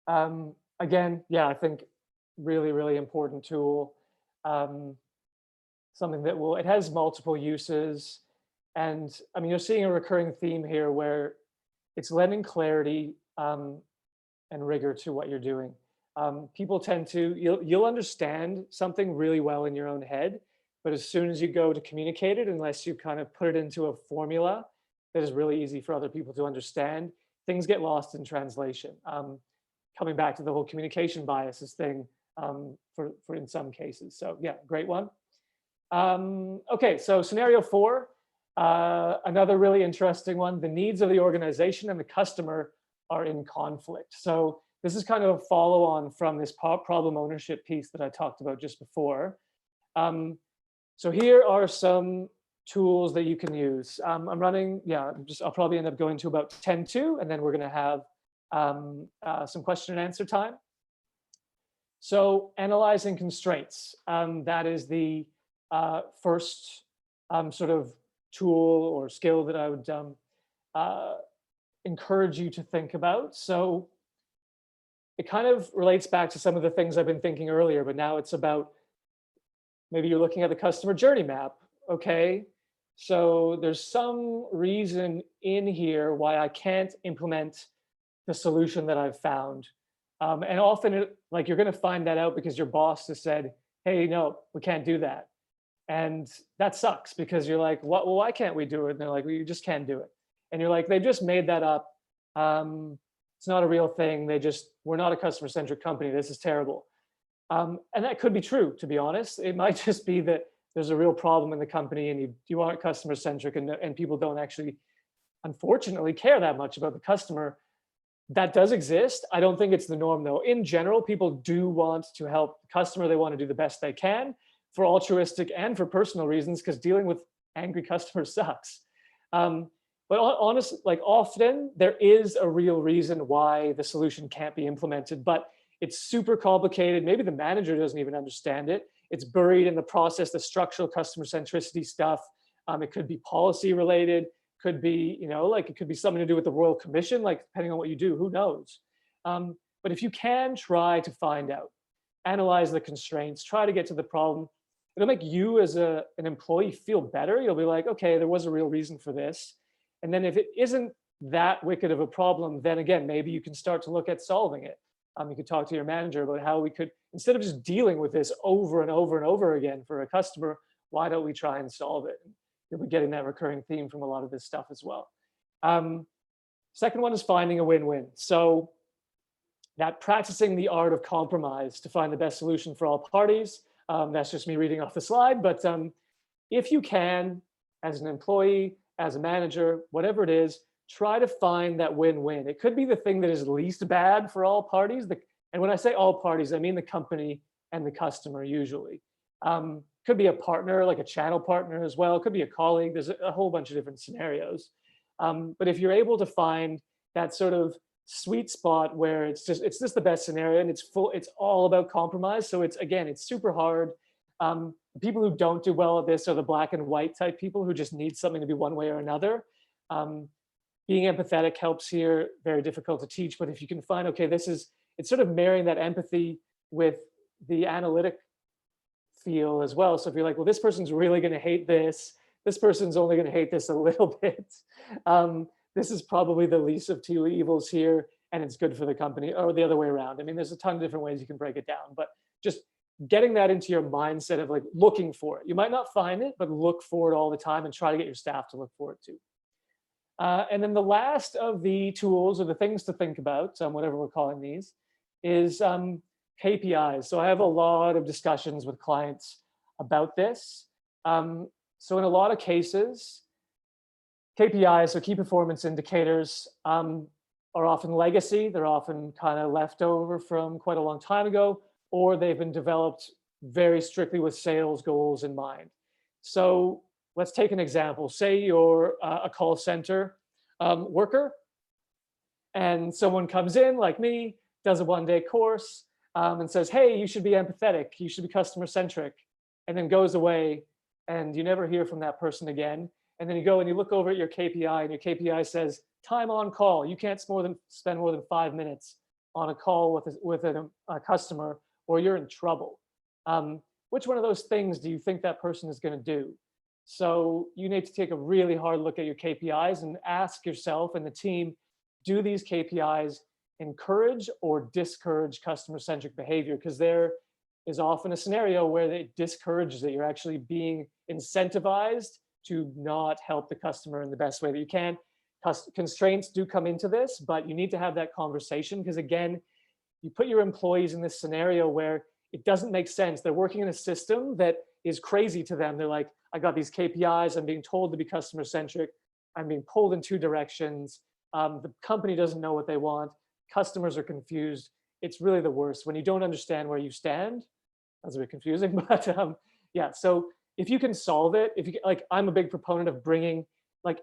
Speaker 1: Again, yeah, I think really, really important tool. Um, Something that it has multiple uses. And I mean, you're seeing a recurring theme here where it's lending clarity and rigor to what you're doing. People tend to, you'll understand something really well in your own head, but as soon as you go to communicate it, unless you kind of put it into a formula that is really easy for other people to understand, things get lost in translation. Coming back to the whole communication biases thing for in some cases. So yeah, great one. Okay, so scenario 4, another really interesting one. The needs of the organization and the customer are in conflict. So this is kind of a follow on from this problem ownership piece that I talked about just before. So here are some tools that you can use. I'm running, yeah, I'll probably end up going to about 10:2, and then we're going to have some question and answer time. So analyzing constraints, that is the first sort of tool or skill that I would encourage you to think about. So it kind of relates back to some of the things I've been thinking earlier, but now it's about maybe you're looking at the customer journey map. Okay, so there's some reason in here why I can't implement the solution that I've found. And often, like you're going to find that out because your boss has said, "Hey, no, we can't do that," and that sucks because you're like, "What? Well, why can't we do it?" And they're like, "Well, you just can't do it." And you're like, "They've just made that up. It's not a real thing. We're not a customer-centric company. This is terrible." And that could be true, to be honest. It might just be that there's a real problem in the company and you aren't customer-centric and people don't actually, unfortunately, care that much about the customer. That does exist. I don't think it's the norm, though. In general, people do want to help the customer. They want to do the best they can for altruistic and for personal reasons, because dealing with angry customers sucks. But honestly, like often there is a real reason why the solution can't be implemented, but it's super complicated. Maybe the manager doesn't even understand it. It's buried in the process, the structural customer centricity stuff. It could be policy related, could be, like it could be something to do with the Royal Commission, like depending on what you do, who knows? But if you can try to find out, analyze the constraints, try to get to the problem, it'll make you as an employee feel better. You'll be like, okay, there was a real reason for this. And then if it isn't that wicked of a problem, then again, maybe you can start to look at solving it. You could talk to your manager about how we could, instead of just dealing with this over and over and over again for a customer, why don't we try and solve it? You'll be getting that recurring theme from a lot of this stuff as well. Second one is finding a win-win. So that practicing the art of compromise to find the best solution for all parties. That's just me reading off the slide, but if you can, as an employee, as a manager, whatever it is, try to find that win-win. It could be the thing that is least bad for all parties. And when I say all parties, I mean the company and the customer usually. Could be a partner, like a channel partner as well. It could be a colleague. There's a whole bunch of different scenarios. But if you're able to find that sort of sweet spot where it's just the best scenario and it's all about compromise. So it's super hard. The people who don't do well at this are the black and white type people who just need something to be one way or another. Being empathetic helps here, very difficult to teach, but if you can find, okay, it's sort of marrying that empathy with the analytic feel as well. So if you're like, well, this person's really going to hate this person's only going to hate this a little bit. This is probably the least of two evils here, and it's good for the company, or the other way around. I mean, there's a ton of different ways you can break it down, but just getting that into your mindset of like looking for it. You might not find it, but look for it all the time and try to get your staff to look for it too. And then the last of the tools or the things to think about, whatever we're calling these, is KPIs. So I have a lot of discussions with clients about this. So in a lot of cases, KPIs, so key performance indicators, are often legacy. They're often kind of left over from quite a long time ago, or they've been developed very strictly with sales goals in mind. So let's take an example. Say you're a call center worker, and someone comes in like me, does a one-day course, and says, hey, you should be empathetic, you should be customer centric, and then goes away, and you never hear from that person again. And then you go and you look over at your KPI, and your KPI says time on call. You can't spend more than 5 minutes on a call with a customer, or you're in trouble. Which one of those things do you think that person is going to do? So you need to take a really hard look at your KPIs and ask yourself and the team, do these KPIs encourage or discourage customer-centric behavior? Because there is often a scenario where it discourages it. You're actually being incentivized to not help the customer in the best way that you can. Constraints do come into this, but you need to have that conversation, because again, you put your employees in this scenario where it doesn't make sense. They're working in a system that is crazy to them. They're like, I got these KPIs, I'm being told to be customer centric, I'm being pulled in two directions. The company doesn't know what they want. Customers are confused. It's really the worst when you don't understand where you stand. That's a bit confusing, but yeah. So if you can solve it, if you like, I'm a big proponent of bringing like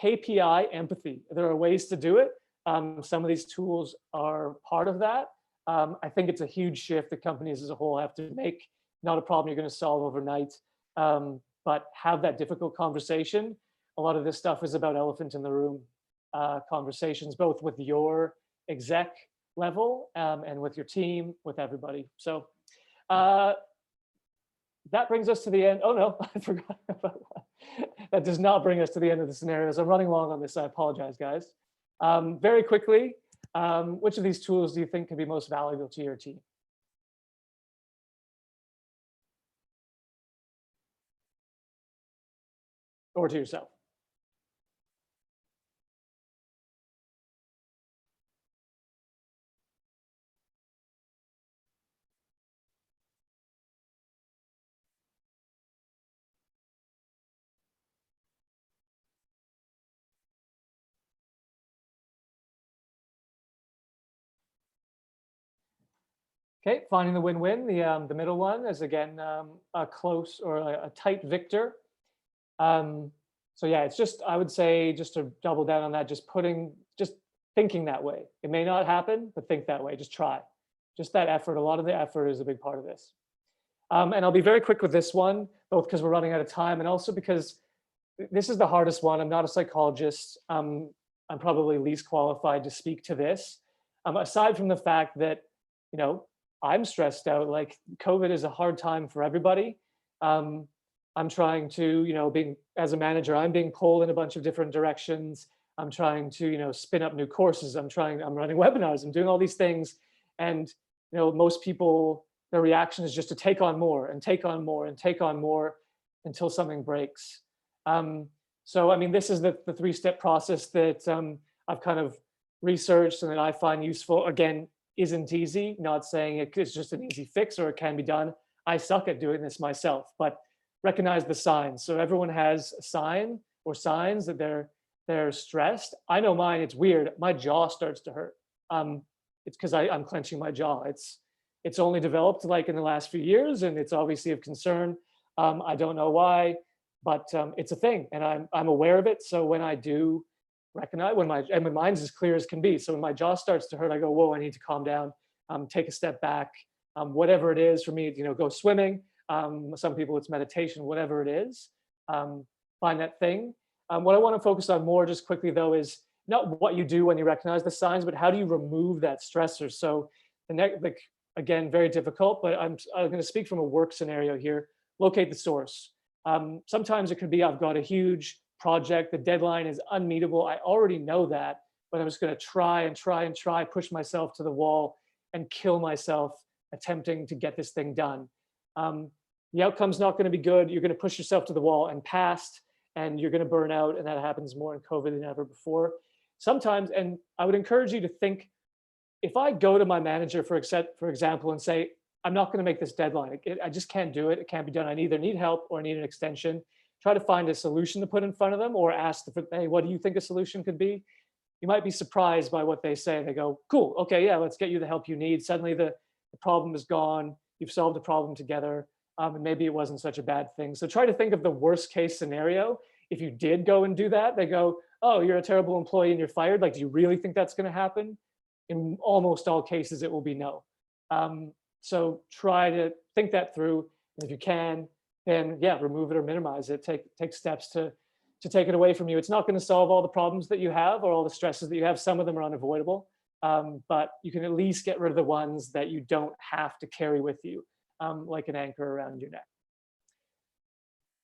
Speaker 1: KPI empathy. There are ways to do it. Some of these tools are part of that. I think it's a huge shift that companies as a whole have to make. Not a problem you're going to solve overnight, but have that difficult conversation. A lot of this stuff is about elephant in the room conversations, both with your exec level and with your team, with everybody. So that brings us to the end. Oh no, I forgot about that. That does not bring us to the end of the scenarios. I'm running long on this. I apologize, guys. Very quickly, which of these tools do you think can be most valuable to your team? Or to yourself? Okay, finding the win-win. The middle one is again a close or a tight victor. So yeah, it's just, I would say, just to double down on that, just thinking that way. It may not happen, but think that way. Just try. Just that effort. A lot of the effort is a big part of this. And I'll be very quick with this one, both because we're running out of time and also because this is the hardest one. I'm not a psychologist. I'm probably least qualified to speak to this. Aside from the fact that, you know, I'm stressed out. Like COVID is a hard time for everybody. I'm trying to, you know, being as a manager, I'm being pulled in a bunch of different directions. I'm trying to, you know, spin up new courses. I'm running webinars. I'm doing all these things. And, you know, most people, their reaction is just to take on more and take on more and take on more until something breaks. So, I mean, this is the three-step process that I've kind of researched and that I find useful. Again, isn't easy, not saying it's just an easy fix or it can be done. I suck at doing this myself, but recognize the signs. So everyone has a sign or signs that they're stressed. I know mine, it's weird. My jaw starts to hurt. It's because I'm clenching my jaw. It's only developed like in the last few years, and it's obviously of concern. I don't know why, but it's a thing, and I'm aware of it. So when I do recognize, when my mind's as clear as can be. So when my jaw starts to hurt, I go, whoa, I need to calm down, take a step back, whatever it is for me, you know, go swimming. Some people it's meditation, whatever it is, find that thing. What I want to focus on more just quickly though is not what you do when you recognize the signs, but how do you remove that stressor? So like, again, very difficult, but I'm going to speak from a work scenario here. Locate the source. Sometimes it could be I've got a huge project, the deadline is unmeetable. I already know that, but I'm just going to try and try and try, push myself to the wall and kill myself attempting to get this thing done. The outcome's not going to be good. You're going to push yourself to the wall and past, and you're going to burn out. And that happens more in COVID than ever before. Sometimes, and I would encourage you to think, if I go to my manager, for example, and say, I'm not going to make this deadline. I just can't do it. It can't be done. I either need help or I need an extension. try to find a solution to put in front of them or ask them, hey, what do you think a solution could be? You might be surprised by what they say. They go, cool, okay, yeah, let's get you the help you need. Suddenly the problem is gone. You've solved the problem together. And maybe it wasn't such a bad thing. So try to think of the worst case scenario. If you did go and do that, they go, oh, you're a terrible employee and you're fired. Like, do you really think that's going to happen? In almost all cases, it will be no. So try to think that through. And if you can, then yeah, remove it or minimize it. Take steps to take it away from you. It's not going to solve all the problems that you have or all the stresses that you have. Some of them are unavoidable, but you can at least get rid of the ones that you don't have to carry with you, like an anchor around your neck.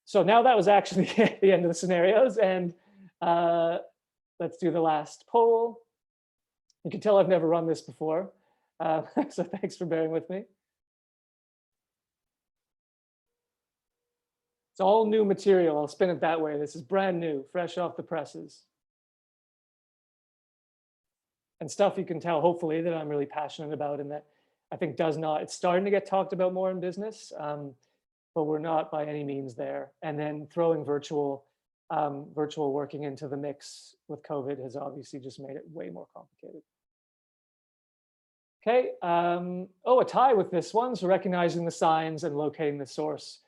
Speaker 1: So now that was actually the end of the scenarios, and let's do the last poll. You can tell I've never run this before, so thanks for bearing with me. It's all new material. I'll spin it that way. This is brand new, fresh off the presses. And stuff you can tell, hopefully, that I'm really passionate about and that I think it's starting to get talked about more in business, but we're not by any means there. And then throwing virtual working into the mix with COVID has obviously just made it way more complicated. Okay, a tie with this one. So recognizing the signs and locating the source.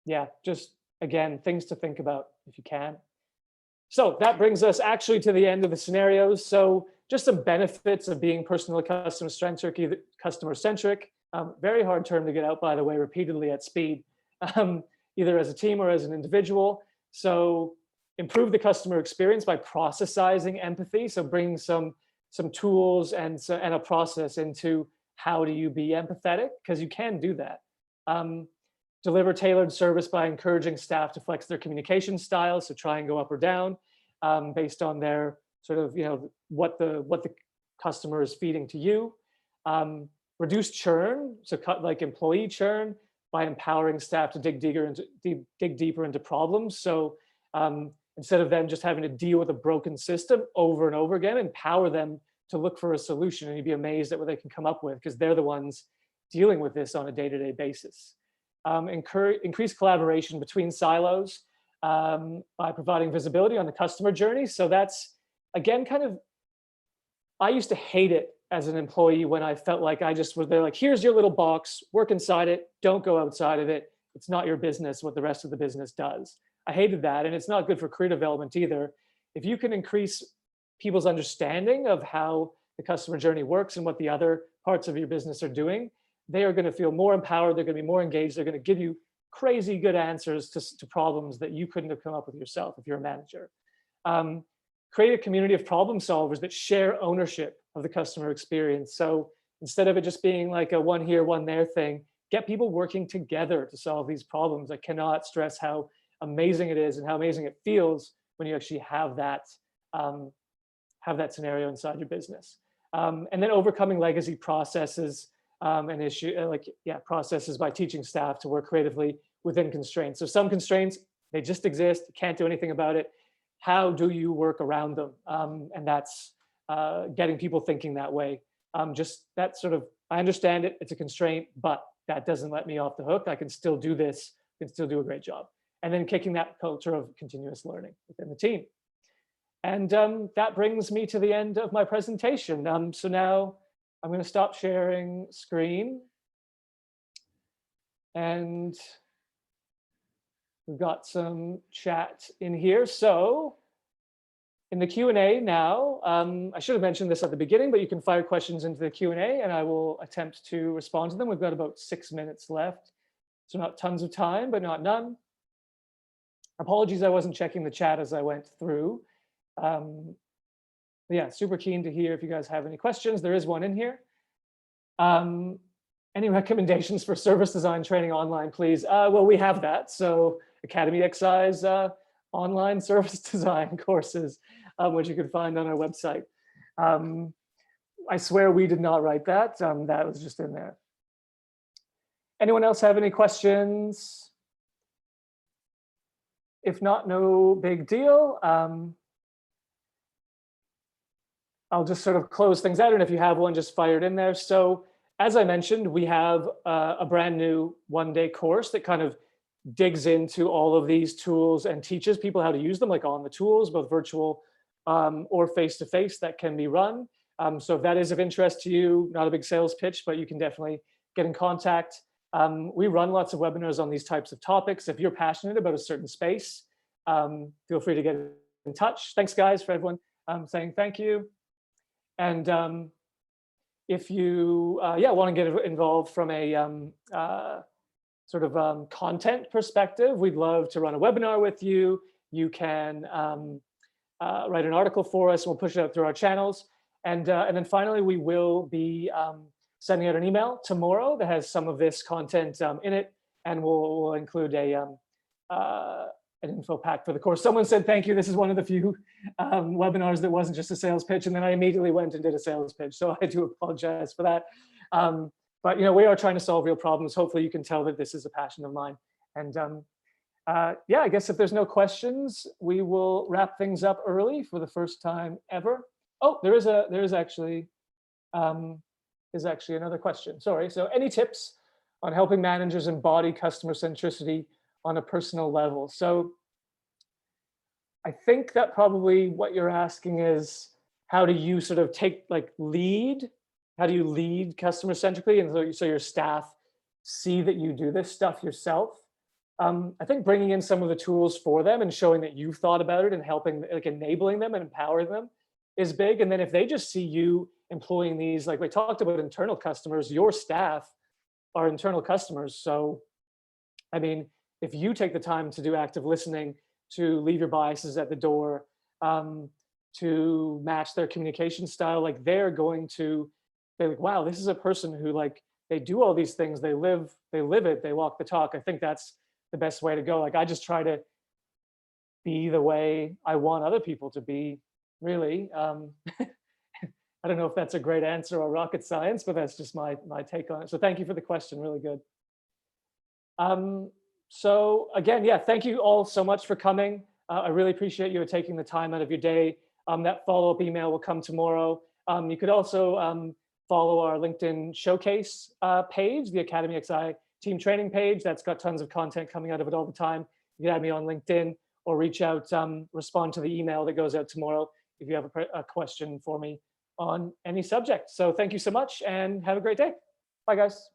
Speaker 1: Yeah, just again, things to think about if you can. So that brings us actually to the end of the scenarios. So just some benefits of being personally customer-centric, very hard term to get out, by the way, repeatedly at speed, either as a team or as an individual. So improve the customer experience by processizing empathy. So bringing some tools and a process into how do you be empathetic, because you can do that. Deliver tailored service by encouraging staff to flex their communication styles, so try and go up or down based on their sort of, what the customer is feeding to you. Reduce churn, so cut like employee churn by empowering staff to dig deeper into problems. So instead of them just having to deal with a broken system over and over again, empower them to look for a solution, and you'd be amazed at what they can come up with because they're the ones dealing with this on a day-to-day basis. Increase collaboration between silos by providing visibility on the customer journey. So that's, again, I used to hate it as an employee when I felt like I just was there, like, here's your little box, work inside it, don't go outside of it. It's not your business what the rest of the business does. I hated that, and it's not good for career development either. If you can increase people's understanding of how the customer journey works and what the other parts of your business are doing, they are going to feel more empowered, they're going to be more engaged, they're going to give you crazy good answers to problems that you couldn't have come up with yourself if you're a manager. Create a community of problem solvers that share ownership of the customer experience. So instead of it just being like a one here, one there thing, get people working together to solve these problems. I cannot stress how amazing it is and how amazing it feels when you actually have that scenario inside your business. And then overcoming legacy processes processes by teaching staff to work creatively within constraints. So some constraints, they just exist, you can't do anything about it. How do you work around them? And that's getting people thinking that way. Just that sort of, I understand it, it's a constraint, but that doesn't let me off the hook. I can still do this, I can still do a great job. And then kicking that culture of continuous learning within the team. And that brings me to the end of my presentation. So now I'm going to stop sharing screen. And we've got some chat in here. So in the Q&A now, I should have mentioned this at the beginning, but you can fire questions into the Q&A and I will attempt to respond to them. We've got about 6 minutes left. So not tons of time, but not none. Apologies, I wasn't checking the chat as I went through. Yeah, super keen to hear if you guys have any questions. There is one in here. Any recommendations for service design training online, please? Well, we have that. So Academy XI's online service design courses, which you can find on our website. I swear we did not write that. That was just in there. Anyone else have any questions? If not, no big deal. I'll just sort of close things out, and if you have one, just fire it in there. So as I mentioned, we have a brand new one-day course that kind of digs into all of these tools and teaches people how to use them, like on the tools, both virtual or face-to-face that can be run. So if that is of interest to you, not a big sales pitch, but you can definitely get in contact. We run lots of webinars on these types of topics. If you're passionate about a certain space, feel free to get in touch. Thanks, guys, for everyone saying thank you. And if you want to get involved from a sort of content perspective, we'd love to run a webinar with you. You can write an article for us, and we'll push it out through our channels. And then finally, we will be sending out an email tomorrow that has some of this content in it, and we'll include an info pack for the course. Someone said, thank you. This is one of the few webinars that wasn't just a sales pitch. And then I immediately went and did a sales pitch. So I do apologize for that. But we are trying to solve real problems. Hopefully you can tell that this is a passion of mine. And I guess if there's no questions, we will wrap things up early for the first time ever. Oh, there is actually another question. Sorry. So any tips on helping managers embody customer centricity on a personal level? So I think that probably what you're asking is, how do you sort of lead? How do you lead customer centrically? And so your staff see that you do this stuff yourself. I think bringing in some of the tools for them and showing that you've thought about it and helping, like enabling them and empowering them is big. And then if they just see you employing these, like we talked about internal customers, your staff are internal customers. So, I mean, if you take the time to do active listening, to leave your biases at the door, to match their communication style, like they're going to, they're like, wow, this is a person who like, they do all these things, they live it, they walk the talk. I think that's the best way to go. Like I just try to be the way I want other people to be, really. I don't know if that's a great answer or rocket science, but that's just my take on it. So thank you for the question, really good. So again, thank you all so much for coming. I really appreciate you taking the time out of your day. That follow-up email will come tomorrow. You could also follow our LinkedIn showcase page, the Academy XI team training page. That's got tons of content coming out of it all the time. You can add me on LinkedIn or reach out, respond to the email that goes out tomorrow if you have a question for me on any subject. So thank you so much and have a great day. Bye, guys.